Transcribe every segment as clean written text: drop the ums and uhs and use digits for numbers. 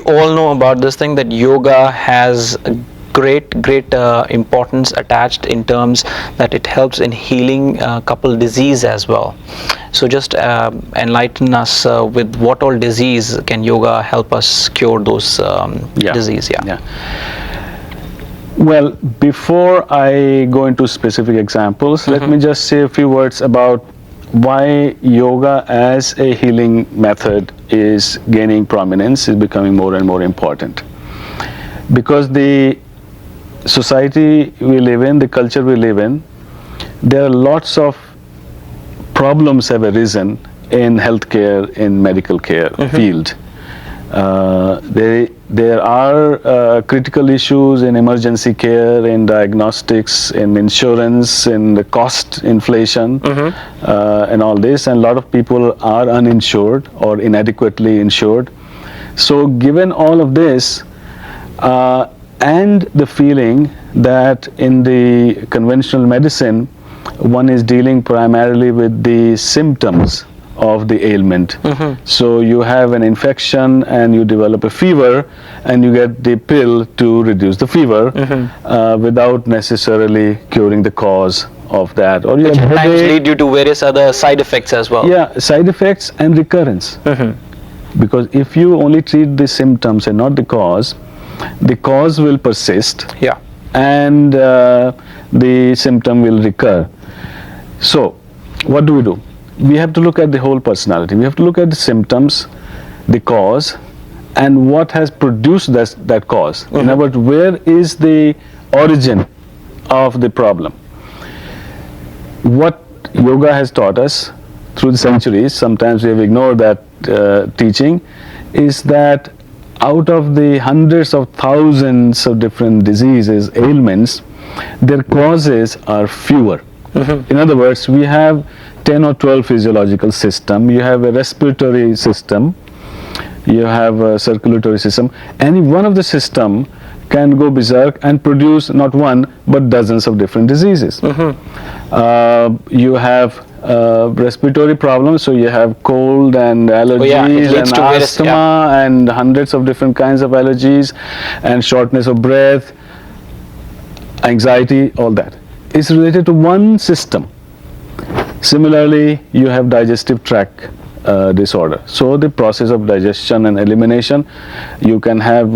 all know about this thing that yoga has a great importance attached in terms that it helps in healing couple disease as well. So just enlighten us with what all disease can yoga help us cure those disease. Well, before I go into specific examples, let me just say a few words about why yoga as a healing method is gaining prominence, is becoming more and more important. Because the society we live in, the culture we live in, there are lots of problems have arisen in healthcare, in medical care field. There are critical issues in emergency care, in diagnostics, in insurance, in the cost inflation, and all this. And a lot of people are uninsured or inadequately insured. So given all of this, and the feeling that in the conventional medicine, one is dealing primarily with the symptoms of the ailment. So you have an infection and you develop a fever and you get the pill to reduce the fever without necessarily curing the cause of that. Or you which at times lead you to various other side effects as well. Yeah, side effects and recurrence. Because if you only treat the symptoms and not the cause will persist. And the symptom will recur. So what do? We have to look at the whole personality. We have to look at the symptoms, the cause, and what has produced that cause. In other words, where is the origin of the problem? What yoga has taught us through the centuries, sometimes we have ignored that teaching, is that out of the hundreds of thousands of different diseases, ailments, their causes are fewer. In other words, we have 10 or 12 physiological system. You have a respiratory system, you have a circulatory system. Any one of the system can go berserk and produce not one but dozens of different diseases. You have respiratory problems, so you have cold and allergies and asthma and hundreds of different kinds of allergies and shortness of breath, anxiety, all that is related to one system. Similarly, you have digestive tract disorder. So the process of digestion and elimination, you can have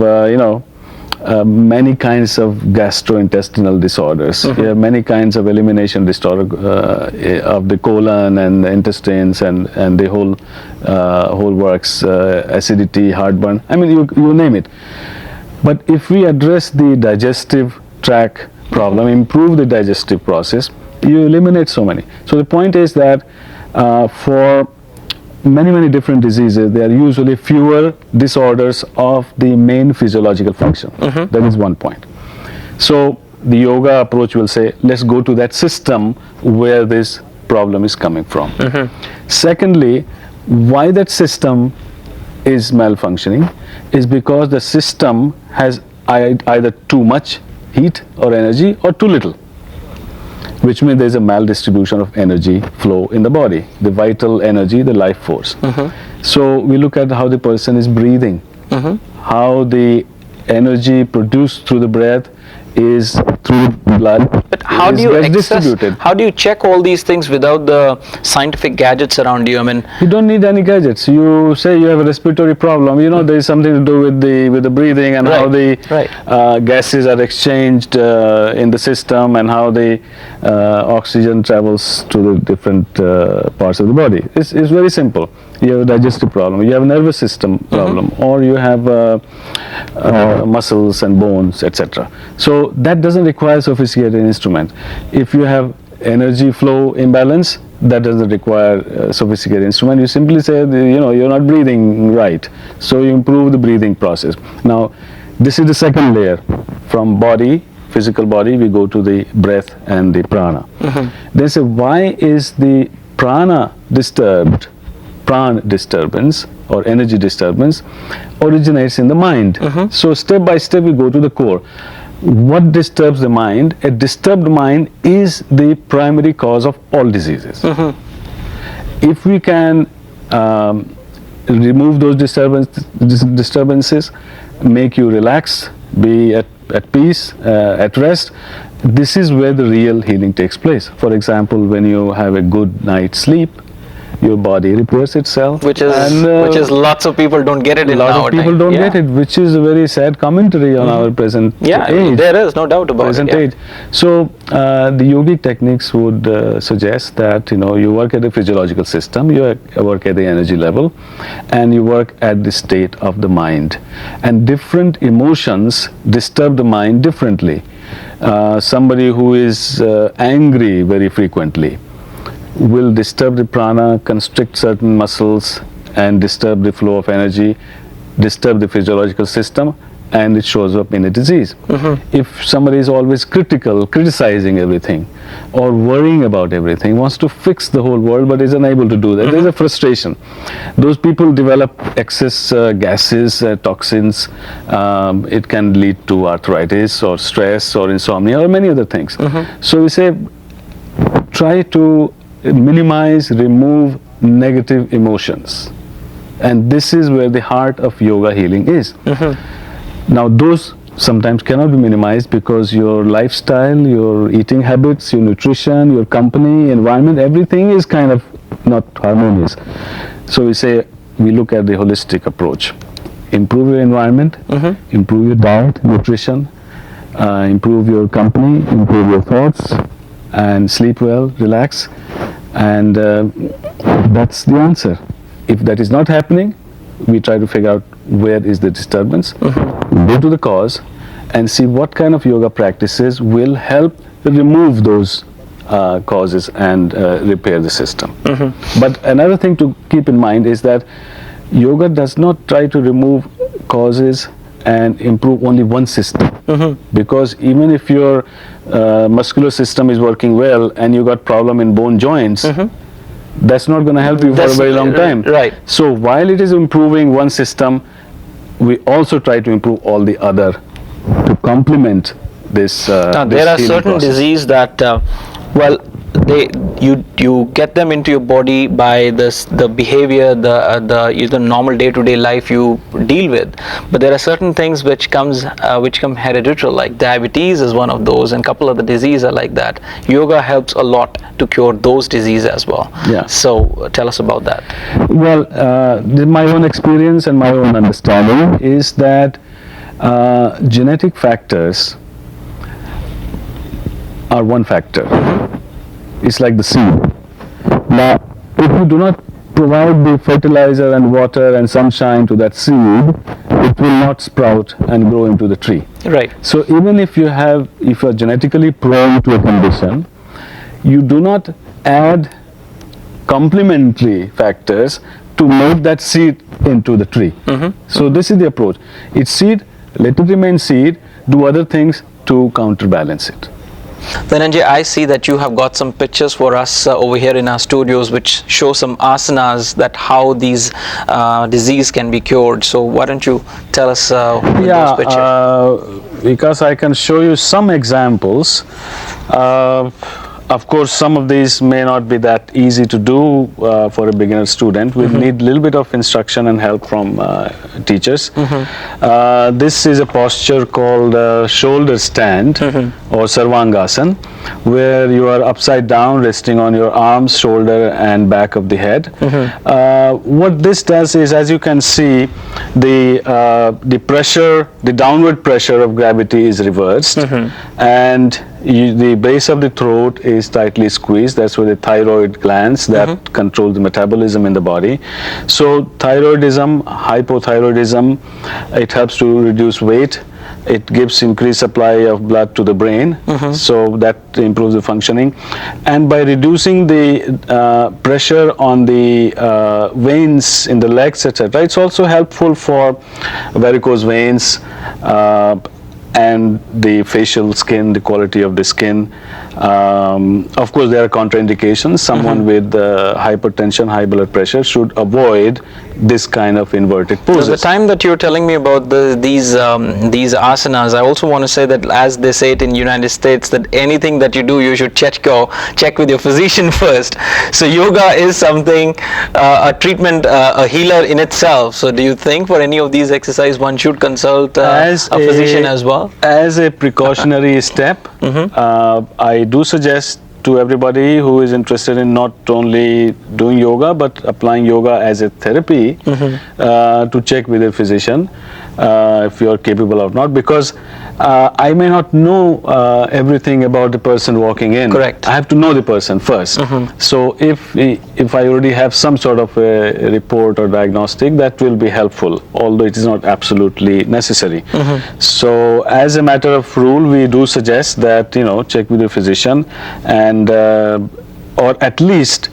many kinds of gastrointestinal disorders. You have many kinds of elimination disorder of the colon and the intestines and the whole works, acidity, heartburn. I mean, you name it. But if we address the digestive tract problem, improve the digestive process, you eliminate so many. So the point is that for many different diseases, there are usually fewer disorders of the main physiological function. That is one point. So the yoga approach will say, let's go to that system where this problem is coming from. Secondly, why that system is malfunctioning is because the system has either too much heat or energy or too little, which means there is a maldistribution of energy flow in the body, the vital energy, the life force. So we look at how the person is breathing, how the energy produced through the breath is through blood. But how do you how do you check all these things without the scientific gadgets around you? I mean, you don't need any gadgets. You say you have a respiratory problem, there is something to do with the breathing and how the gases are exchanged in the system and how the oxygen travels to the different parts of the body. It's very simple. You have a digestive problem, you have a nervous system problem, or you have muscles and bones, etc. So that doesn't require sophisticated instrument. If you have energy flow imbalance, that doesn't require sophisticated instrument. You simply say, you're not breathing right, so you improve the breathing process. Now, this is the second layer. From body, physical body, we go to the breath and the prana. They say, why is the prana disturbed? Prana disturbance or energy disturbance originates in the mind. So step by step we go to the core. What disturbs the mind? A disturbed mind is the primary cause of all diseases. If we can remove those disturbances, make you relax, be at peace, at rest. This is where the real healing takes place. For example, when you have a good night's sleep, your body repairs itself, which is lots of people don't get it in nowadays. A lot of people don't get it, which is a very sad commentary on our present age. There is no doubt about present it. age. So the yogic techniques would suggest that you work at the physiological system, you work at the energy level, and you work at the state of the mind. And different emotions disturb the mind differently. Somebody who is angry very frequently will disturb the prana, constrict certain muscles, and disturb the flow of energy, disturb the physiological system, and it shows up in a disease. If somebody is always critical, criticizing everything, or worrying about everything, wants to fix the whole world but is unable to do that, there's a frustration. Those people develop excess gases, toxins. It can lead to arthritis or stress or insomnia or many other things. So we say, try to minimize, remove negative emotions, and this is where the heart of yoga healing is. Now those sometimes cannot be minimized because your lifestyle, your eating habits, your nutrition, your company, environment, everything is kind of not harmonious. So we look at the holistic approach. Improve your environment, improve your diet, nutrition, improve your company, improve your thoughts, and sleep well, relax. And that's the answer. If that is not happening, we try to figure out where is the disturbance, go to the cause, and see what kind of yoga practices will help remove those causes and repair the system. But another thing to keep in mind is that yoga does not try to remove causes and improve only one system. Because even if your muscular system is working well and you got problem in bone joints, that's not going to help you for a very long time. Right. So while it is improving one system, we also try to improve all the other to complement this. Now there are certain diseases that, you get them into your body by the behavior, the normal day-to-day life you deal with. But there are certain things which come hereditary, like diabetes is one of those, and a couple of the diseases are like that. Yoga helps a lot to cure those diseases as well. Yeah. So tell us about that. Well, my own experience and my own understanding is that genetic factors are one factor. It's like the seed. Now, if you do not provide the fertilizer and water and sunshine to that seed, it will not sprout and grow into the tree. Right. So even if you are genetically prone to a condition, you do not add complementary factors to make that seed into the tree. So this is the approach. It's seed, let it remain seed, do other things to counterbalance it. Dhananjaya, I see that you have got some pictures for us over here in our studios which show some asanas, that how these disease can be cured. So why don't you tell us with those pictures? Because I can show you some examples. Of course, some of these may not be that easy to do for a beginner student. We need a little bit of instruction and help from teachers. This is a posture called shoulder stand or Sarvangasana, where you are upside down, resting on your arms, shoulder, and back of the head. What this does is, as you can see, the pressure, the downward pressure of gravity is reversed, and the base of the throat is tightly squeezed. That's where the thyroid glands that control the metabolism in the body. So thyroidism, hypothyroidism, it helps to reduce weight. It gives increased supply of blood to the brain, so that improves the functioning. And by reducing the pressure on the veins in the legs, etc., it's also helpful for varicose veins, and the facial skin, the quality of the skin. Of course, there are contraindications. Someone with hypertension, high blood pressure should avoid this kind of inverted So poses. the time that you're telling me about these asanas, I also want to say that, as they say it in United States, that anything that you do, you should check with your physician first. So yoga is something, a treatment, a healer in itself. So do you think for any of these exercises one should consult a physician as well? As a precautionary step, I do suggest to everybody who is interested in not only doing yoga but applying yoga as a therapy to check with a physician if you are capable or not, because I may not know everything about the person walking in. Correct. I have to know the person first. So if I already have some sort of a report or diagnostic, that will be helpful, although it is not absolutely necessary. So as a matter of rule, we do suggest that check with your physician, and or at least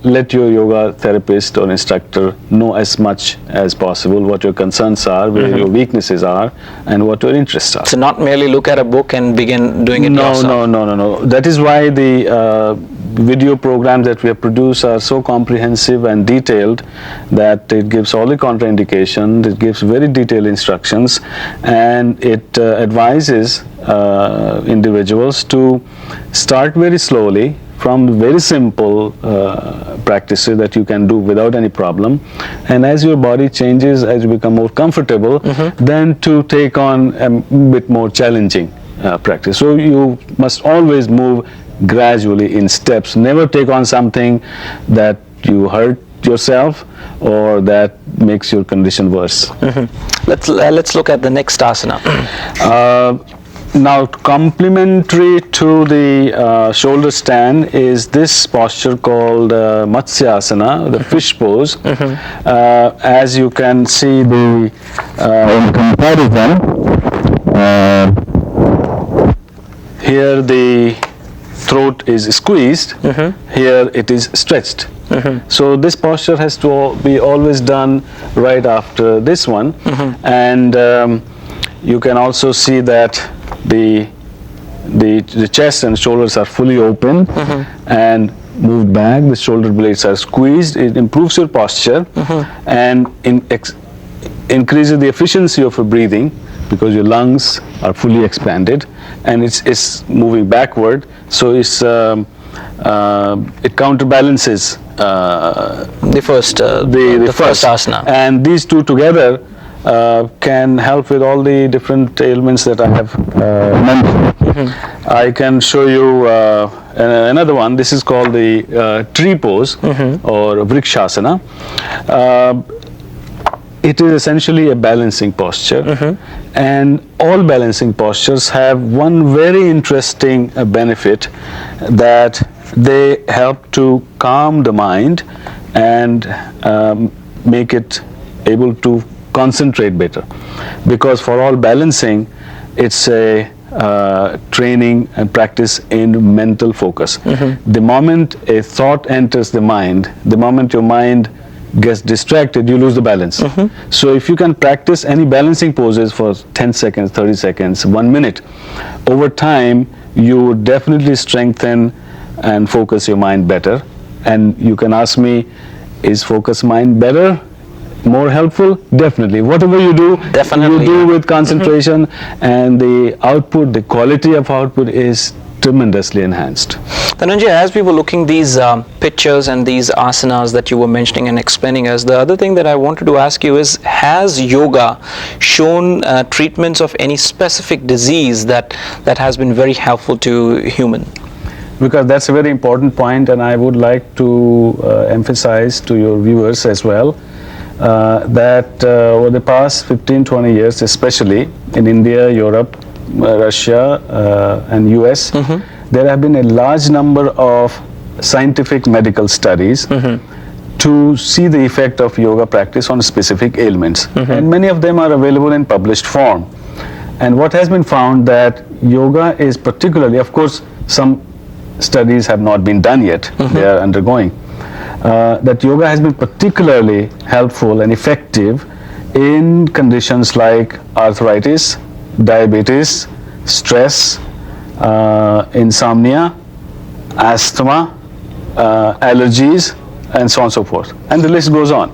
let your yoga therapist or instructor know as much as possible what your concerns are, where your weaknesses are, and what your interests are. So not merely look at a book and begin doing it yourself. No. That is why the video programs that we have produced are so comprehensive and detailed that it gives all the contraindications, it gives very detailed instructions, and it advises individuals to start very slowly from very simple practices that you can do without any problem, and as your body changes, as you become more comfortable, then to take on a bit more challenging practice. So you must always move gradually in steps. Never take on something that you hurt yourself or that makes your condition worse. Let's look at the next asana. Now, complementary to the shoulder stand is this posture called Matsyasana, the fish pose. As you can see, in comparison, here the throat is squeezed, here it is stretched. So this posture has to be always done right after this one, and you can also see that the chest and shoulders are fully open and moved back. The shoulder blades are squeezed. It improves your posture and increases the efficiency of your breathing, because your lungs are fully expanded and it's moving backward. So it counterbalances the first asana. And these two together can help with all the different ailments that I have mentioned. I can show you another one. This is called the tree pose or Vrikshasana. It is essentially a balancing posture, and all balancing postures have one very interesting benefit, that they help to calm the mind and make it able to concentrate better, because for all balancing it's a training and practice in mental focus. The moment a thought enters the mind, the moment your mind gets distracted, you lose the balance. So if you can practice any balancing poses for 10 seconds, 30 seconds, 1 minute, over time you would definitely strengthen and focus your mind better. And you can ask me, is focus mind better, more helpful? Definitely. Whatever you do, you do with concentration, and the output, the quality of output is tremendously enhanced. Dhananjaya, as we were looking these pictures and these asanas that you were mentioning and explaining us, the other thing that I wanted to ask you is, has yoga shown treatments of any specific disease that has been very helpful to human? Because that's a very important point, and I would like to emphasize to your viewers as well, that over the past 15-20 years, especially in India, Europe, Russia and US, there have been a large number of scientific medical studies to see the effect of yoga practice on specific ailments, and many of them are available in published form. And what has been found, that yoga is particularly, of course some studies have not been done yet, they are undergoing, that yoga has been particularly helpful and effective in conditions like arthritis, diabetes, stress, insomnia, asthma, allergies, and so on and so forth. And the list goes on.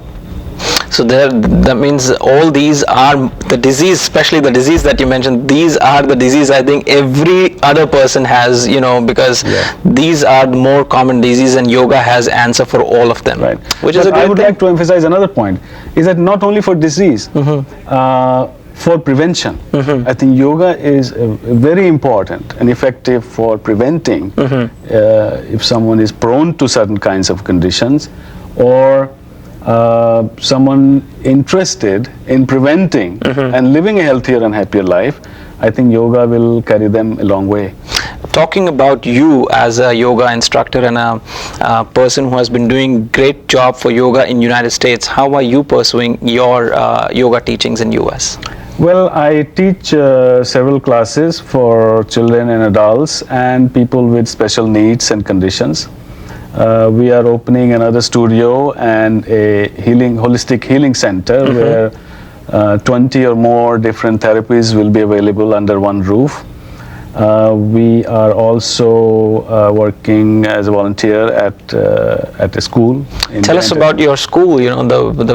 So that means all these are the disease, especially the disease that you mentioned. These are the disease I think every other person has, because these are the more common disease, and yoga has answer for all of them. Right. Which is a great I would thing. like to emphasize another point, is that not only for disease, for prevention, I think yoga is very important and effective for preventing if someone is prone to certain kinds of conditions, or someone interested in preventing and living a healthier and happier life. I think yoga will carry them a long way. Talking about you as a yoga instructor and a person who has been doing great job for yoga in United States, how are you pursuing your yoga teachings in US? Well, I teach several classes for children and adults and people with special needs and conditions. We are opening another studio and a holistic healing center where 20 or more different therapies will be available under one roof. We are also working as a volunteer at a school. Tell us about your school,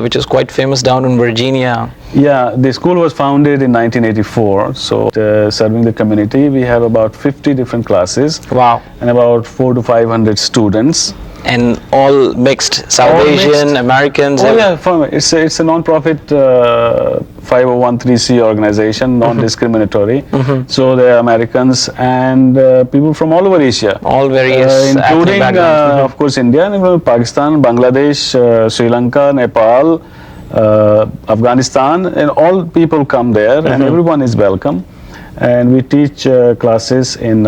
which is quite famous down in Virginia. Yeah, the school was founded in 1984. So serving the community, we have about 50 different classes. Wow. And about 400 to 500 students. And all mixed, South Asian, Americans. Oh yeah, it's a non-profit 501c organization, non-discriminatory. So there are Americans and people from all over Asia. All various including of course India, Pakistan, Bangladesh, Sri Lanka, Nepal, Afghanistan, and all people come there and everyone is welcome. And we teach classes in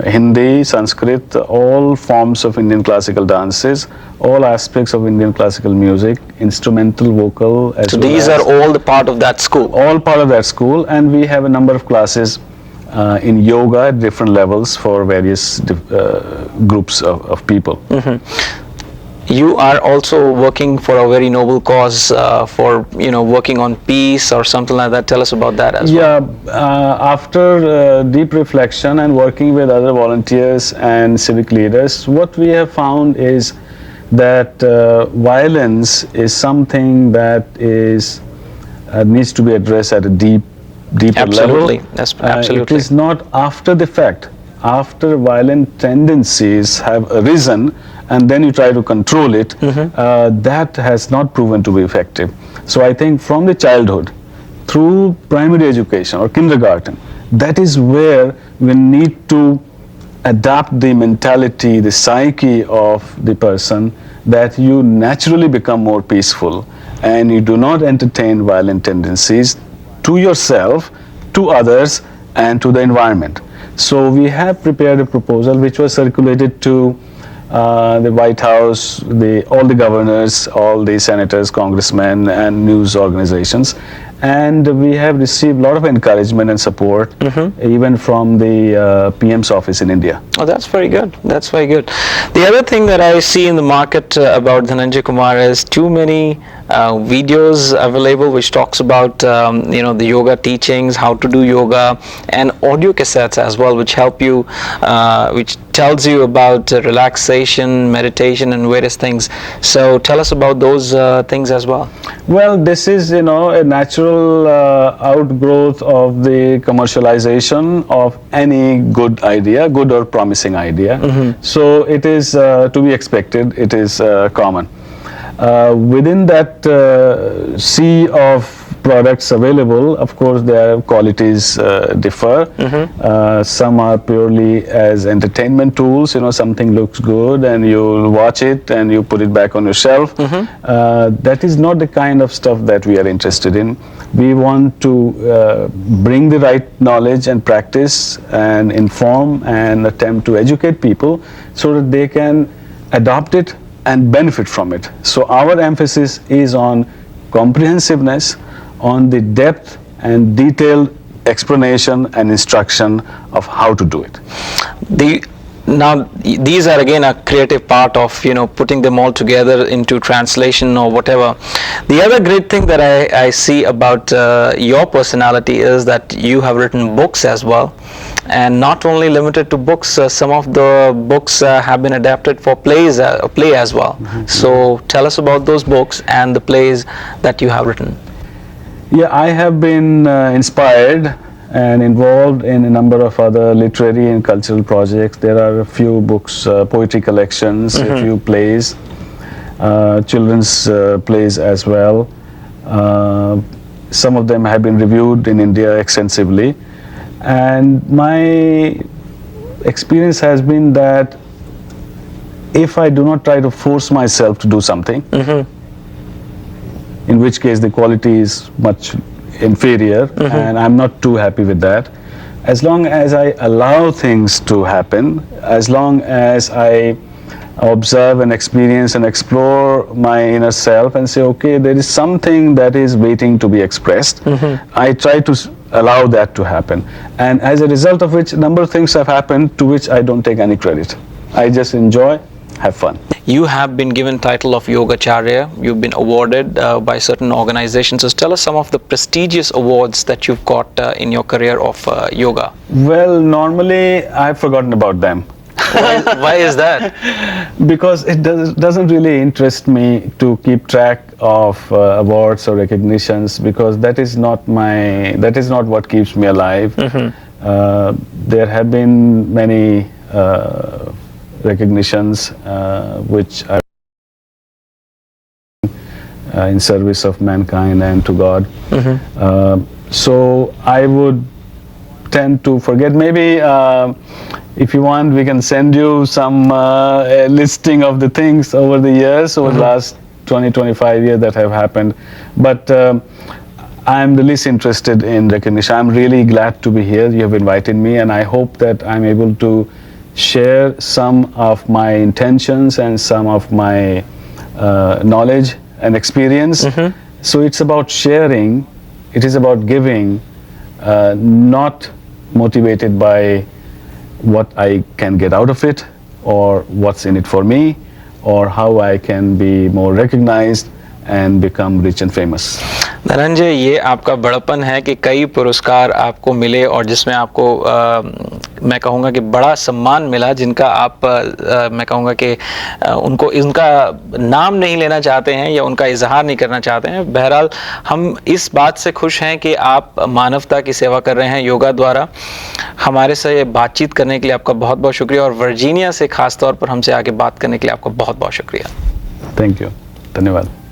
Hindi, Sanskrit, all forms of Indian classical dances, all aspects of Indian classical music, instrumental, vocal. So these are all the part of that school? All part of that school, and we have a number of classes in yoga at different levels for various groups of people. You are also working for a very noble cause, for working on peace or something like that. Tell us about that as well. Yeah, after deep reflection and working with other volunteers and civic leaders, what we have found is that violence is something that needs to be addressed at a deeper Absolutely. level. Absolutely. It is not after the fact, after violent tendencies have arisen, and then you try to control it, that has not proven to be effective. So I think from the childhood, through primary education or kindergarten, that is where we need to adapt the mentality, the psyche of the person, that you naturally become more peaceful and you do not entertain violent tendencies to yourself, to others, and to the environment. So we have prepared a proposal which was circulated to the White House, all the governors, all the senators, congressmen, and news organizations. And we have received a lot of encouragement and support, even from the PM's office in India. Oh, that's very good. That's very good. The other thing that I see in the market about Dhananjaya Kumar is too many videos available which talks about the yoga teachings, how to do yoga, and audio cassettes as well, which help you, which tells you about relaxation, meditation, and various things. So tell us about those things as well. Well, this is a natural outgrowth of the commercialization of any good idea, good or promising idea. So it is to be expected. It is common. Within that sea of products available, of course, their qualities differ. Some are purely as entertainment tools. Something looks good and you watch it and you put it back on your shelf. That is not the kind of stuff that we are interested in. We want to bring the right knowledge and practice and inform and attempt to educate people so that they can adopt it and benefit from it. So our emphasis is on comprehensiveness, on the depth and detailed explanation and instruction of how to do it. Now these are again a creative part of putting them all together into translation or whatever. The other great thing that I see about your personality is that you have written books as well, and not only limited to books, some of the books have been adapted for play as well. So tell us about those books and the plays that you have written. Yeah, I have been inspired and involved in a number of other literary and cultural projects. There are a few books, poetry collections, a few plays, children's plays as well. Some of them have been reviewed in India extensively. And my experience has been that if I do not try to force myself to do something, in which case the quality is much inferior, and I'm not too happy with that. As long as I allow things to happen, as long as I observe and experience and explore my inner self and say, okay, there is something that is waiting to be expressed, I try to allow that to happen. And as a result of which, a number of things have happened to which I don't take any credit. I just enjoy, have fun. You have been given title of Yogacharya. You've been awarded by certain organizations. So tell us some of the prestigious awards that you've got in your career of yoga. Well, normally I've forgotten about them. Why is that? Because it doesn't really interest me to keep track of awards or recognitions, because that is not what keeps me alive. There have been many recognitions which are in service of mankind and to God. So I would tend to forget. Maybe if you want, we can send you some listing of the things over the years, over the last 20-25 years that have happened. But I'm the least interested in recognition. I'm really glad to be here. You have invited me, and I hope that I'm able to share some of my intentions and some of my knowledge and experience. So it's about sharing, it is about giving, not motivated by what I can get out of it, or what's in it for me, or how I can be more recognized and become rich and famous. Dhananjay, ये आपका बड़पन है कि कई पुरस्कार आपको मिले और जिसमें आपको मैं कहूँगा कि बड़ा सम्मान मिला, जिनका आप मैं कहूँगा कि उनको इनका नाम नहीं लेना चाहते हैं या उनका इजहार नहीं करना चाहते हैं. बहरहाल हम इस बात से खुश हैं कि आप मानवता की सेवा कर रहे हैं योगा द्वारा. हमारे से बातचीत करने के लिए आपका बहुत बहुत शुक्रिया, और वर्जीनिया से खास तौर पर हमसे आके बात करने के लिए आपका बहुत बहुत शुक्रिया. Thank you. धन्यवाद.